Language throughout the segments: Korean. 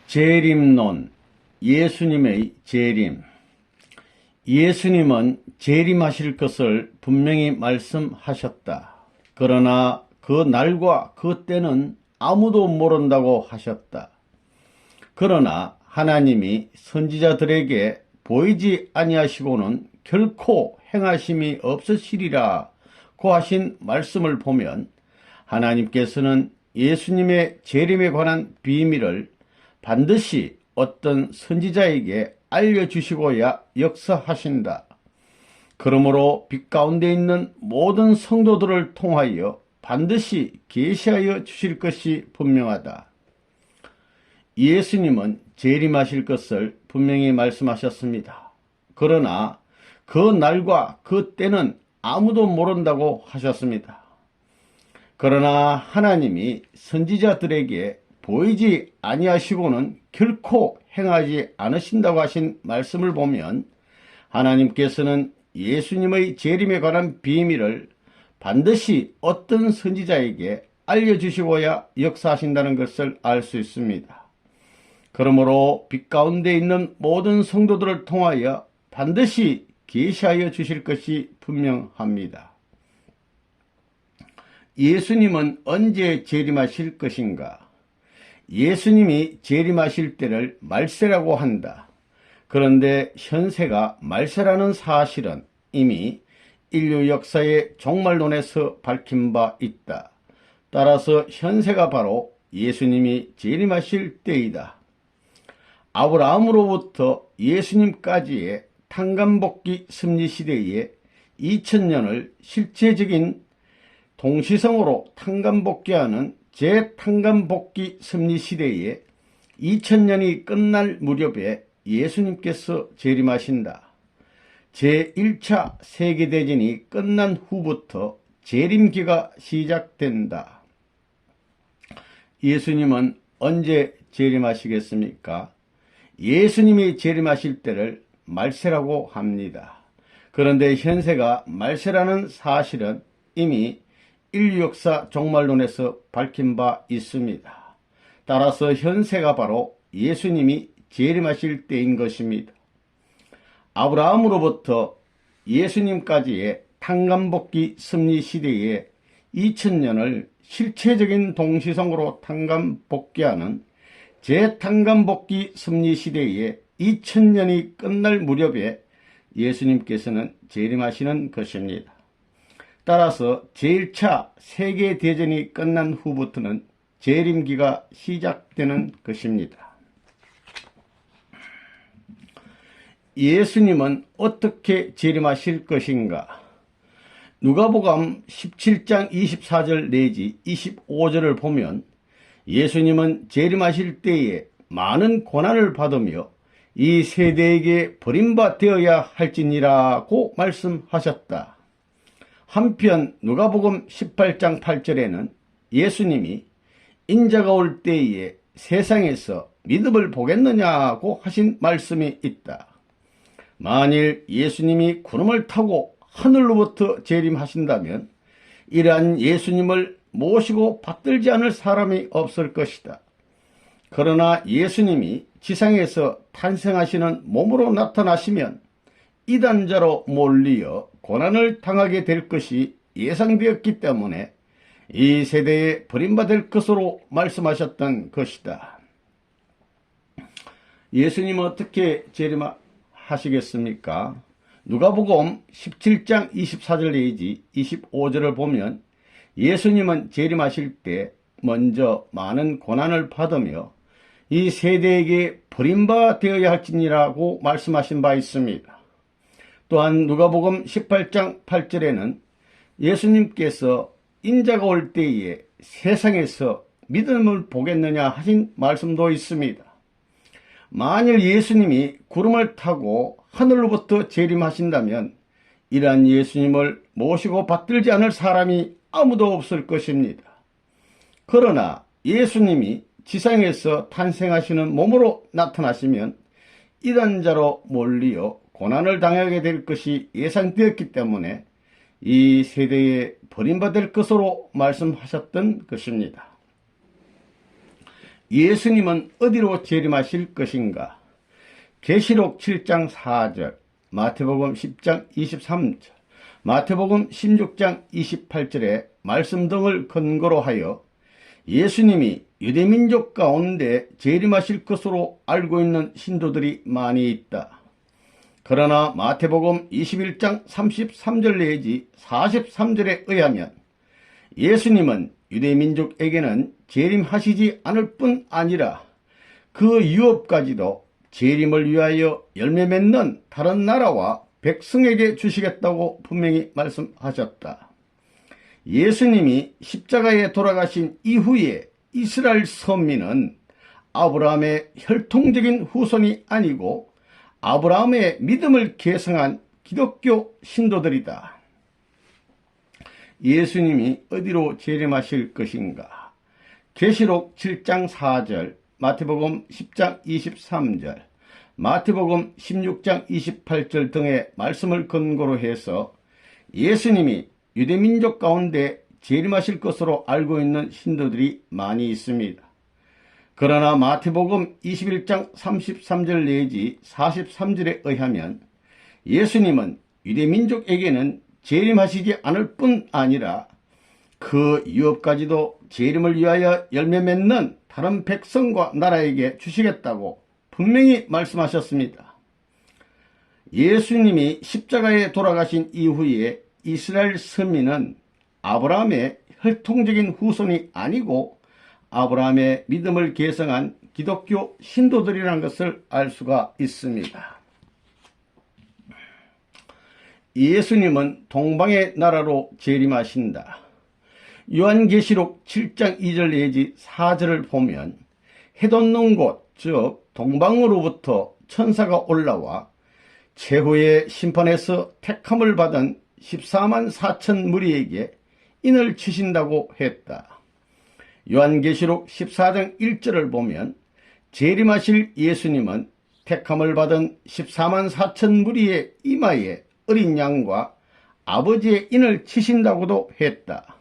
재림론, 예수님의 재림. 예수님은 재림하실 것을 분명히 말씀하셨다. 그러나 그 날과 그 때는 아무도 모른다고 하셨다. 그러나 하나님이 선지자들에게 보이지 아니하시고는 결코 행하심이 없으시리라 고 하신 말씀을 보면 하나님께서는 예수님의 재림에 관한 비밀을 반드시 어떤 선지자에게 알려주시고야 역사하신다. 그러므로 빛 가운데 있는 모든 성도들을 통하여 반드시 계시하여 주실 것이 분명하다. 예수님은 재림하실 것을 분명히 말씀하셨습니다. 그러나 그 날과 그 때는 아무도 모른다고 하셨습니다. 그러나 하나님이 선지자들에게 보이지 아니하시고는 결코 행하지 않으신다고 하신 말씀을 보면 하나님께서는 예수님의 재림에 관한 비밀을 반드시 어떤 선지자에게 알려주시고야 역사하신다는 것을 알 수 있습니다. 그러므로 빛 가운데 있는 모든 성도들을 통하여 반드시 계시하여 주실 것이 분명합니다. 예수님은 언제 재림하실 것인가? 예수님이 재림하실 때를 말세라고 한다. 그런데 현세가 말세라는 사실은 이미 인류 역사의 종말론에서 밝힌 바 있다. 따라서 현세가 바로 예수님이 재림하실 때이다. 아브라함으로부터 예수님까지의 탄감복귀 섭리시대에 2000년을 실체적인 동시성으로 탄감복귀하는 재탄감복귀 섭리시대에 2000년이 끝날 무렵에 예수님께서 재림하신다. 제1차 세계대전이 끝난 후부터 재림기가 시작된다. 예수님은 언제 재림하시겠습니까? 예수님이 재림하실 때를 말세라고 합니다. 그런데 현세가 말세라는 사실은 이미 인류 역사 종말론에서 밝힌 바 있습니다. 따라서 현세가 바로 예수님이 재림하실 때인 것입니다. 아브라함으로부터 예수님까지의 탄감복귀 섭리시대에 2000년을 실체적인 동시성으로 탄감복귀하는 재탄감복귀 섭리시대에 2000년이 끝날 무렵에 예수님께서는 재림하시는 것입니다. 따라서 제1차 세계대전이 끝난 후부터는 재림기가 시작되는 것입니다. 예수님은 어떻게 재림하실 것인가? 누가복음 17장 24절 내지 25절을 보면 예수님은 재림하실 때에 많은 고난을 받으며 이 세대에게 버림받되어야 할지니라고 말씀하셨다. 한편 누가복음 18장 8절에는 예수님이 인자가 올 때에 세상에서 믿음을 보겠느냐고 하신 말씀이 있다. 만일 예수님이 구름을 타고 하늘로부터 재림하신다면 이러한 예수님을 모시고 받들지 않을 사람이 없을 것이다. 그러나 예수님이 지상에서 탄생하시는 몸으로 나타나시면 이단자로 몰리어 고난을 당하게 될 것이 예상되었기 때문에 이 세대에 버림받을 것으로 말씀하셨던 것이다. 예수님은 어떻게 재림하시겠습니까? 누가복음 17장 24절 내지 25절을 보면 예수님은 재림하실 때 먼저 많은 고난을 받으며 이 세대에게 버림받아야 할지니라고 말씀하신 바 있습니다. 또한 누가복음 18장 8절에는 예수님께서 인자가 올 때에 세상에서 믿음을 보겠느냐 하신 말씀도 있습니다. 만일 예수님이 구름을 타고 하늘로부터 재림하신다면 이러한 예수님을 모시고 받들지 않을 사람이 아무도 없을 것입니다. 그러나 예수님이 지상에서 탄생하시는 몸으로 나타나시면 이단자로 몰리어 고난을 당하게 될 것이 예상되었기 때문에 이 세대에 버림받을 것으로 말씀하셨던 것입니다. 예수님은 어디로 재림하실 것인가? 계시록 7장 4절, 마태복음 10장 23절, 마태복음 16장 28절의 말씀 등을 근거로 하여 예수님이 유대민족 가운데 재림하실 것으로 알고 있는 신도들이 많이 있다. 그러나 마태복음 21장 33절 내지 43절에 의하면 예수님은 유대민족에게는 재림하시지 않을 뿐 아니라 그 유업까지도 재림을 위하여 열매 맺는 다른 나라와 백성에게 주시겠다고 분명히 말씀하셨다. 예수님이 십자가에 돌아가신 이후에 이스라엘 선민은 아브라함의 혈통적인 후손이 아니고 아브라함의 믿음을 계승한 기독교 신도들이다. 예수님이 어디로 재림하실 것인가? 계시록 7장 4절, 마태복음 10장 23절, 마태복음 16장 28절 등의 말씀을 근거로 해서 예수님이 유대민족 가운데 재림하실 것으로 알고 있는 신도들이 많이 있습니다. 그러나 마태복음 21장 33절 내지 43절에 의하면 예수님은 유대민족에게는 재림하시지 않을 뿐 아니라 그 유업까지도 재림을 위하여 열매 맺는 다른 백성과 나라에게 주시겠다고 분명히 말씀하셨습니다. 예수님이 십자가에 돌아가신 이후에 이스라엘 선민은 아브라함의 혈통적인 후손이 아니고 아브라함의 믿음을 계승한 기독교 신도들이라는 것을 알 수가 있습니다. 예수님은 동방의 나라로 재림하신다. 요한계시록 7장 2절 내지 4절을 보면 해 돋는 곳, 즉 동방으로부터 천사가 올라와 최후의 심판에서 택함을 받은 14만 4천 무리에게 인을 치신다고 했다. 요한계시록 14장 1절을 보면 재림하실 예수님은 택함을 받은 14만 4천 무리의 이마에 어린 양과 아버지의 인을 치신다고도 했다.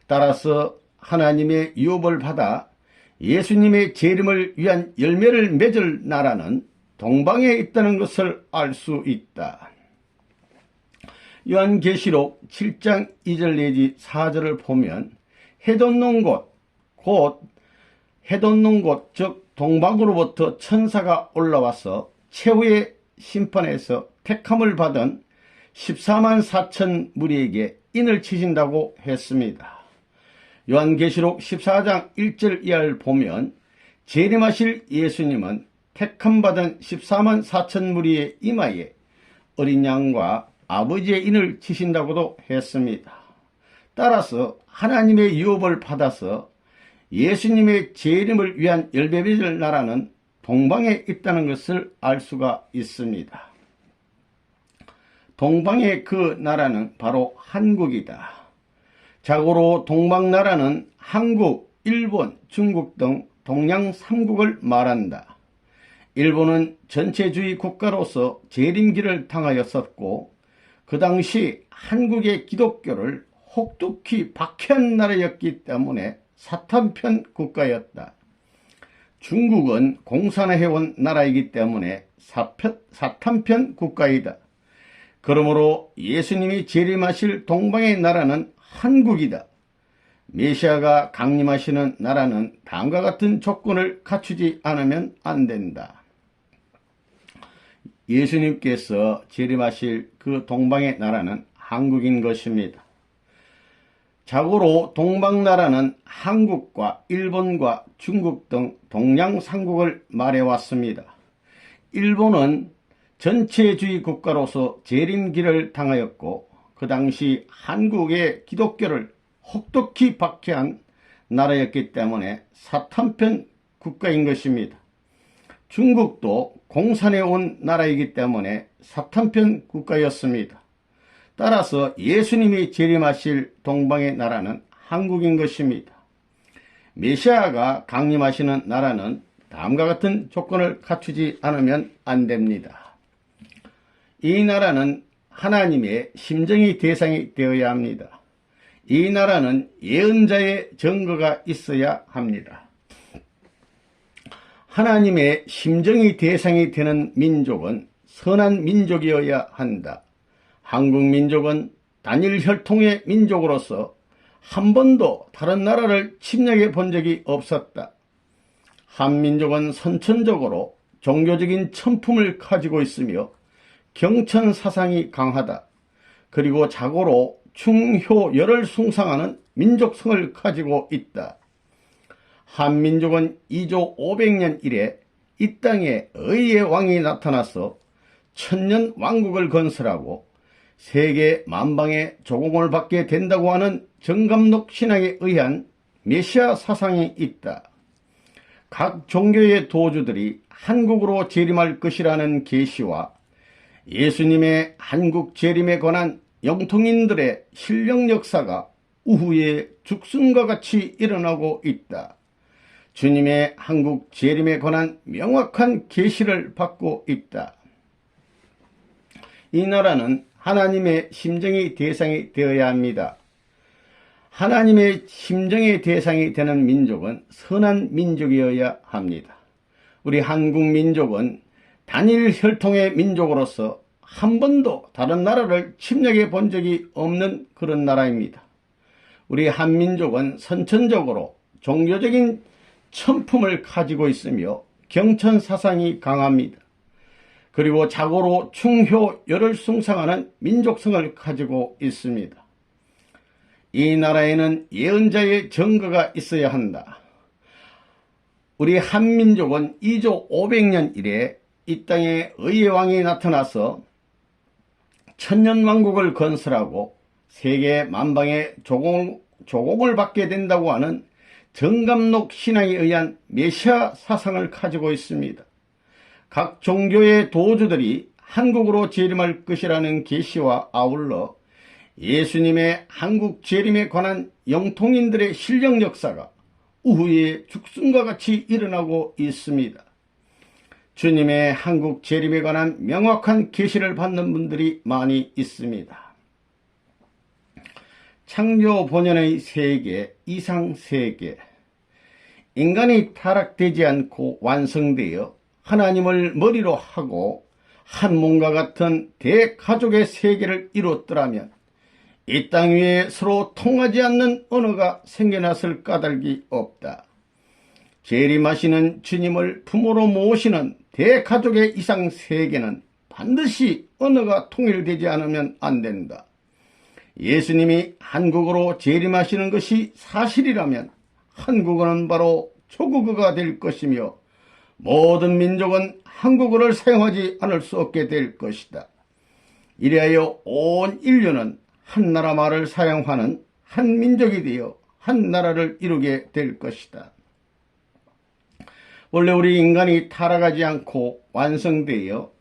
따라서 하나님의 유업을 받아 예수님의 재림을 위한 열매를 맺을 나라는 동방에 있다는 것을 알 수 있다. 요한계시록 7장 2절 내지 4절을 보면 해 돋는 곳, 해 돋는 곳, 즉 동방으로부터 천사가 올라와서 최후의 심판에서 택함을 받은 14만 4천 무리에게 인을 치신다고 했습니다. 요한계시록 14장 1절 이하를 보면 재림하실 예수님은 택함받은 14만 4천 무리의 이마에 어린 양과 아버지의 인을 치신다고도 했습니다. 따라서 하나님의 유업을 받아서 예수님의 재림을 위한 열매 맺을 나라는 동방에 있다는 것을 알 수가 있습니다. 동방의 그 나라는 바로 한국이다. 자고로 동방나라는 한국, 일본, 중국 등 동양 3국을 말한다. 일본은 전체주의 국가로서 재림기를 당하였었고 그 당시 한국의 기독교를 혹독히 박해한 나라였기 때문에 사탄편 국가였다. 중국은 공산해온 나라이기 때문에 사탄편 국가이다. 그러므로 예수님이 재림하실 동방의 나라는 한국이다. 메시아가 강림하시는 나라는 다음과 같은 조건을 갖추지 않으면 안 된다. 예수님께서 재림하실 그 동방의 나라는 한국인 것입니다. 자고로 동방나라는 한국과 일본과 중국 등 동양 3국을 말해왔습니다. 일본은 전체주의 국가로서 재림기를 당하였고 그 당시 한국의 기독교를 혹독히 박해한 나라였기 때문에 사탄편 국가인 것입니다. 중국도 공산해온 나라이기 때문에 사탄편 국가였습니다. 따라서 예수님이 재림하실 동방의 나라는 한국인 것입니다. 메시아가 강림하시는 나라는 다음과 같은 조건을 갖추지 않으면 안 됩니다. 이 나라는 하나님의 심정의 대상이 되어야 합니다. 이 나라는 예언자의 증거가 있어야 합니다. 하나님의 심정의 대상이 되는 민족은 선한 민족이어야 한다. 한국 민족은 단일 혈통의 민족으로서 한 번도 다른 나라를 침략해 본 적이 없었다. 한민족은 선천적으로 종교적인 천품을 가지고 있으며 경천 사상이 강하다. 그리고 자고로 충효열을 숭상하는 민족성을 가지고 있다. 한민족은 2조 500년 이래 이 땅에 의의 왕이 나타나서 천년 왕국을 건설하고 세계 만방의 조공을 받게 된다고 하는 정감록 신앙에 의한 메시아 사상이 있다. 각 종교의 도주들이 한국으로 재림할 것이라는 계시와 예수님의 한국 재림에 관한 영통인들의 신령 역사가 우후에 죽순과 같이 일어나고 있다. 주님의 한국 재림에 관한 명확한 계시를 받고 있다. 이 나라는 하나님의 심정의 대상이 되어야 합니다. 하나님의 심정의 대상이 되는 민족은 선한 민족이어야 합니다. 우리 한국 민족은 단일 혈통의 민족으로서 한 번도 다른 나라를 침략해 본 적이 없는 그런 나라입니다. 우리 한민족은 선천적으로 종교적인 천품을 가지고 있으며 경천 사상이 강합니다. 그리고 자고로 충효열을 숭상하는 민족성을 가지고 있습니다. 이 나라에는 예언자의 증거가 있어야 한다. 우리 한민족은 2조 500년 이래 이 땅에 의의 왕이 나타나서 천년왕국을 건설하고 세계 만방의 조공을 받게 된다고 하는 정감록 신앙에 의한 메시아 사상을 가지고 있습니다. 각 종교의 도주들이 한국으로 재림할 것이라는 계시와 아울러 예수님의 한국 재림에 관한 영통인들의 신령 역사가 우후에 죽순과 같이 일어나고 있습니다. 주님의 한국 재림에 관한 명확한 계시를 받는 분들이 많이 있습니다. 창조 본연의 세계, 이상 세계. 인간이 타락되지 않고 완성되어 하나님을 머리로 하고 한 몸과 같은 대가족의 세계를 이뤘더라면 이 땅 위에 서로 통하지 않는 언어가 생겨났을 까닭이 없다. 재림하시는 주님을 품으로 모시는 대가족의 이상 세계는 반드시 언어가 통일되지 않으면 안 된다. 예수님이 한국으로 재림하시는 것이 사실이라면 한국어는 바로 조국어가 될 것이며 모든 민족은 한국어를 사용하지 않을 수 없게 될 것이다. 이래하여 온 인류는 한 나라 말을 사용하는 한 민족이 되어 한 나라를 이루게 될 것이다. 원래 우리 인간이 타락하지 않고 완성되어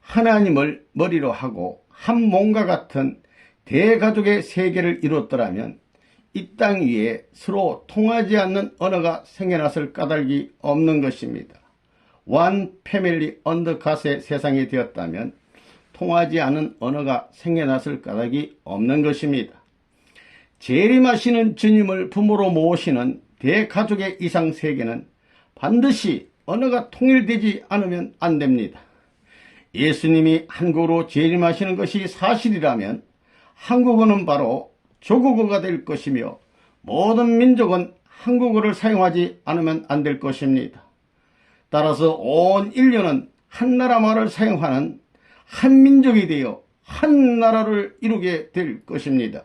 하나님을 머리로 하고 한 몸과 같은 대가족의 세계를 이뤘더라면 이 땅 위에 서로 통하지 않는 언어가 생겨났을 까닭이 없는 것입니다. One Family Under God의 세상이 되었다면 통하지 않은 언어가 생겨났을 까닭이 없는 것입니다. 재림하시는 주님을 부모로 모시는 대가족의 이상 세계는 반드시 언어가 통일되지 않으면 안 됩니다. 예수님이 한국으로 재림하시는 것이 사실이라면 한국어는 바로 조국어가 될 것이며 모든 민족은 한국어를 사용하지 않으면 안 될 것입니다. 따라서 온 인류는 한 나라 말을 사용하는 한 민족이 되어 한 나라를 이루게 될 것입니다.